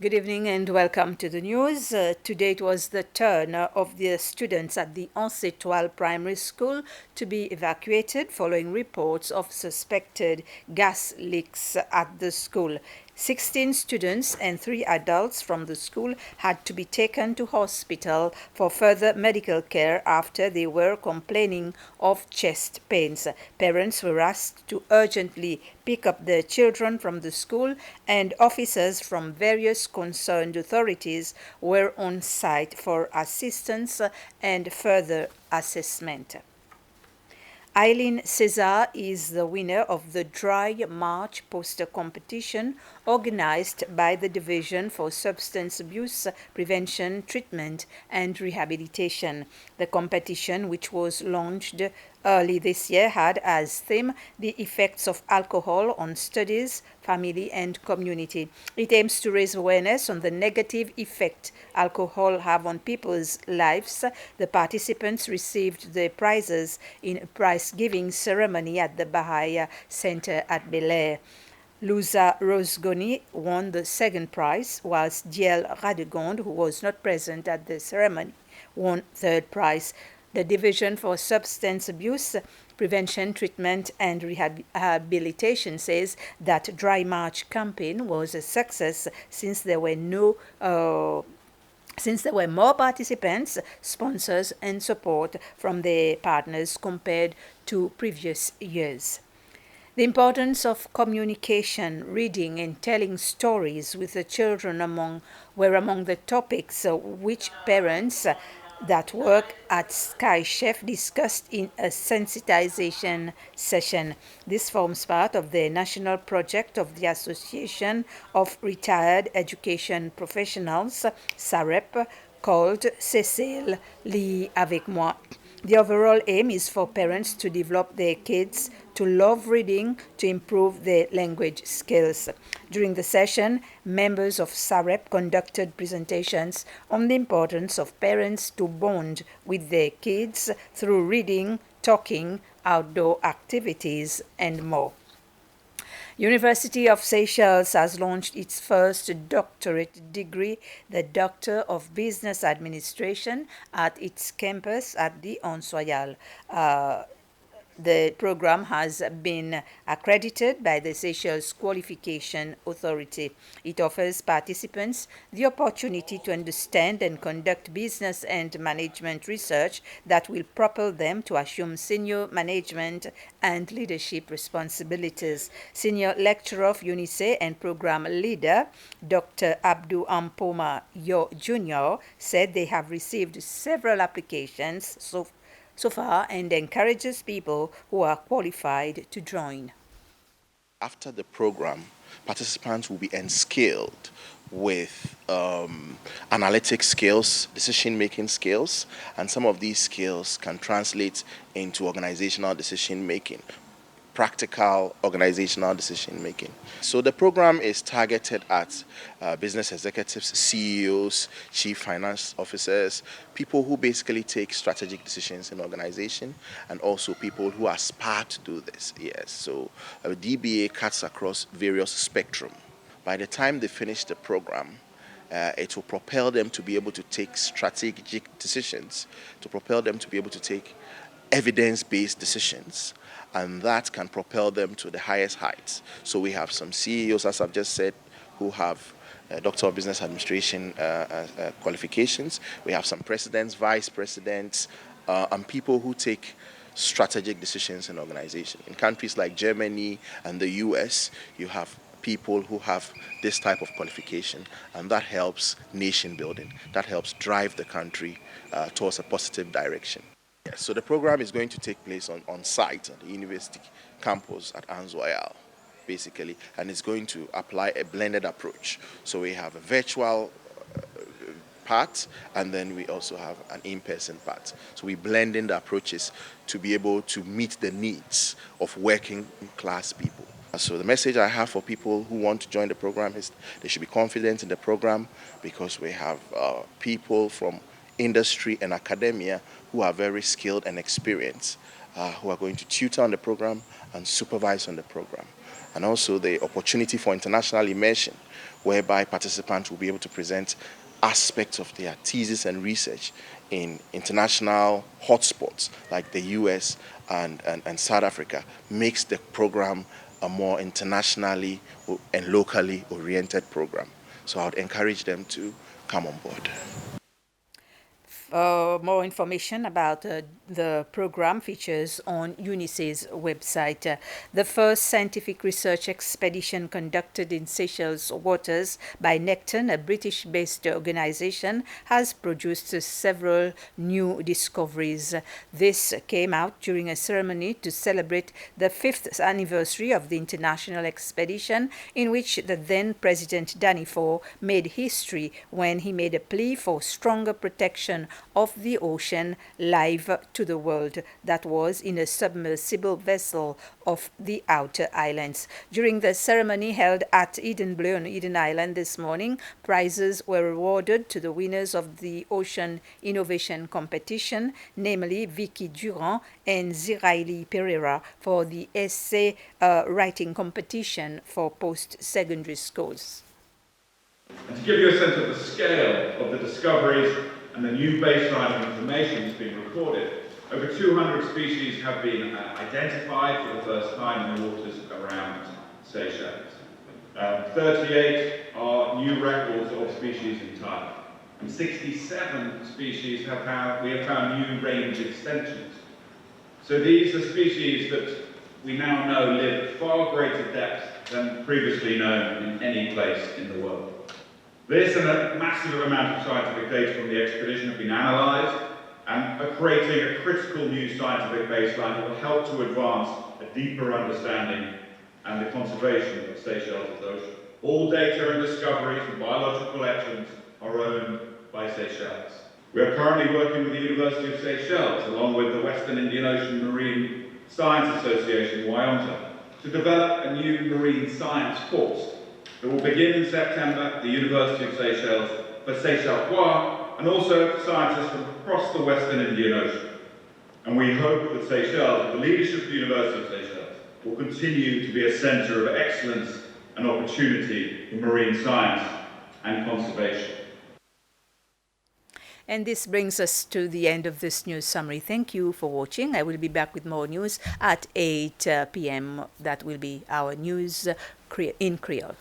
Good evening and welcome to the news. Today it was the turn of the students at the Ancetoile Primary School to be evacuated following reports of suspected gas leaks at the school. 16 students and 3 adults from the school had to be taken to hospital for further medical care after they were complaining of chest pains. Parents were asked to urgently pick up their children from the school, and officers from various concerned authorities were on site for assistance and further assessment. Eileen Cesar is the winner of the Dry March poster competition organized by the Division for Substance Abuse Prevention, Treatment and Rehabilitation. The competition, which was launched early this year, had as theme the effects of alcohol on studies, family and community. It aims to raise awareness on the negative effect alcohol have on people's lives. The participants received the prizes in a prize-giving ceremony at the Bahia Center at Bel Air. Luza Rosgoni won the second prize, whilst Diel Radegonde, who was not present at the ceremony, won third prize. The Division for Substance Abuse Prevention, Treatment and Rehabilitation says that Dry March campaign was a success since there were more participants, sponsors, and support from their partners compared to previous years. The importance of communication, reading, and telling stories with the children were among the topics which parents that work at Sky Chef discussed in a sensitization session. This forms part of the national project of the Association of Retired Education Professionals, SAREP, called Cécile, lis avec moi. The overall aim is for parents to develop their kids to love reading to improve their language skills. During the session, members of SAREP conducted presentations on the importance of parents to bond with their kids through reading, talking, outdoor activities, and more. University of Seychelles has launched its first doctorate degree, the Doctor of Business Administration, at its campus at the Ancetoile. The program has been accredited by the Seychelles Qualification Authority. It offers participants the opportunity to understand and conduct business and management research that will propel them to assume senior management and leadership responsibilities. Senior lecturer of UNICE and program leader, Dr. Abdou Ampoma Yo Jr., said they have received several applications so far and encourages people who are qualified to join. After the program, participants will be unskilled with analytic skills, decision-making skills, and some of these skills can translate into organizational decision-making, practical organizational decision making. So the program is targeted at business executives, CEOs, chief finance officers, people who basically take strategic decisions in organization, and also people who aspire to do this. Yes, so DBA cuts across various spectrum. By the time they finish the program, it will propel them to be able to take strategic decisions, to propel them to be able to take evidence-based decisions, and that can propel them to the highest heights. So we have some CEOs, as I've just said, who have Doctor of Business Administration qualifications. We have some presidents, vice presidents, and people who take strategic decisions in organization. In countries like Germany and the US, you have people who have this type of qualification, and that helps nation building. That helps drive the country towards a positive direction. Yes, so the program is going to take place on site at the university campus at Ancetoile, basically, and it's going to apply a blended approach. So we have a virtual part, and then we also have an in-person part. So we blend in the approaches to be able to meet the needs of working class people. So the message I have for people who want to join the program is they should be confident in the program, because we have people from industry and academia who are very skilled and experienced, who are going to tutor on the program and supervise on the program. and also the opportunity for international immersion, whereby participants will be able to present aspects of their thesis and research in international hotspots like the US and South Africa, makes the program a more internationally and locally oriented program. So I would encourage them to come on board. More information about the program features on UNICEF's website. The first scientific research expedition conducted in Seychelles waters by Necton, a British-based organization, has produced several new discoveries. This came out during a ceremony to celebrate the 5th anniversary of the international expedition, in which the then President Danifo made history when he made a plea for stronger protection of the ocean live to the world that was in a submersible vessel of the outer islands. During the ceremony held at Eden Bleu on Eden Island this morning, prizes were awarded to the winners of the Ocean Innovation Competition, namely Vicky Durand and Ziraili Pereira, for the essay writing competition for post-secondary schools. And to give you a sense of the scale of the discoveries and the new baseline of information that's been recorded, over 200 species have been identified for the first time in the waters around Seychelles. 38 are new records of species in type, and 67 species we have found new range extensions. So these are species that we now know live at far greater depth than previously known in any place in the world. This and a massive amount of scientific data from the expedition have been analysed and are creating a critical new scientific baseline that will help to advance a deeper understanding and the conservation of Seychelles' ocean. All data and discoveries from biological collections are owned by Seychelles. We are currently working with the University of Seychelles, along with the Western Indian Ocean Marine Science Association, WIONTA, to develop a new marine science course that will begin in September at the University of Seychelles for Seychellois and also for scientists from across the Western Indian Ocean. And we hope that Seychelles, with the leadership of the University of Seychelles, will continue to be a centre of excellence and opportunity in marine science and conservation. And this brings us to the end of this news summary. Thank you for watching. I will be back with more news at 8 p.m. That will be our news in Creole.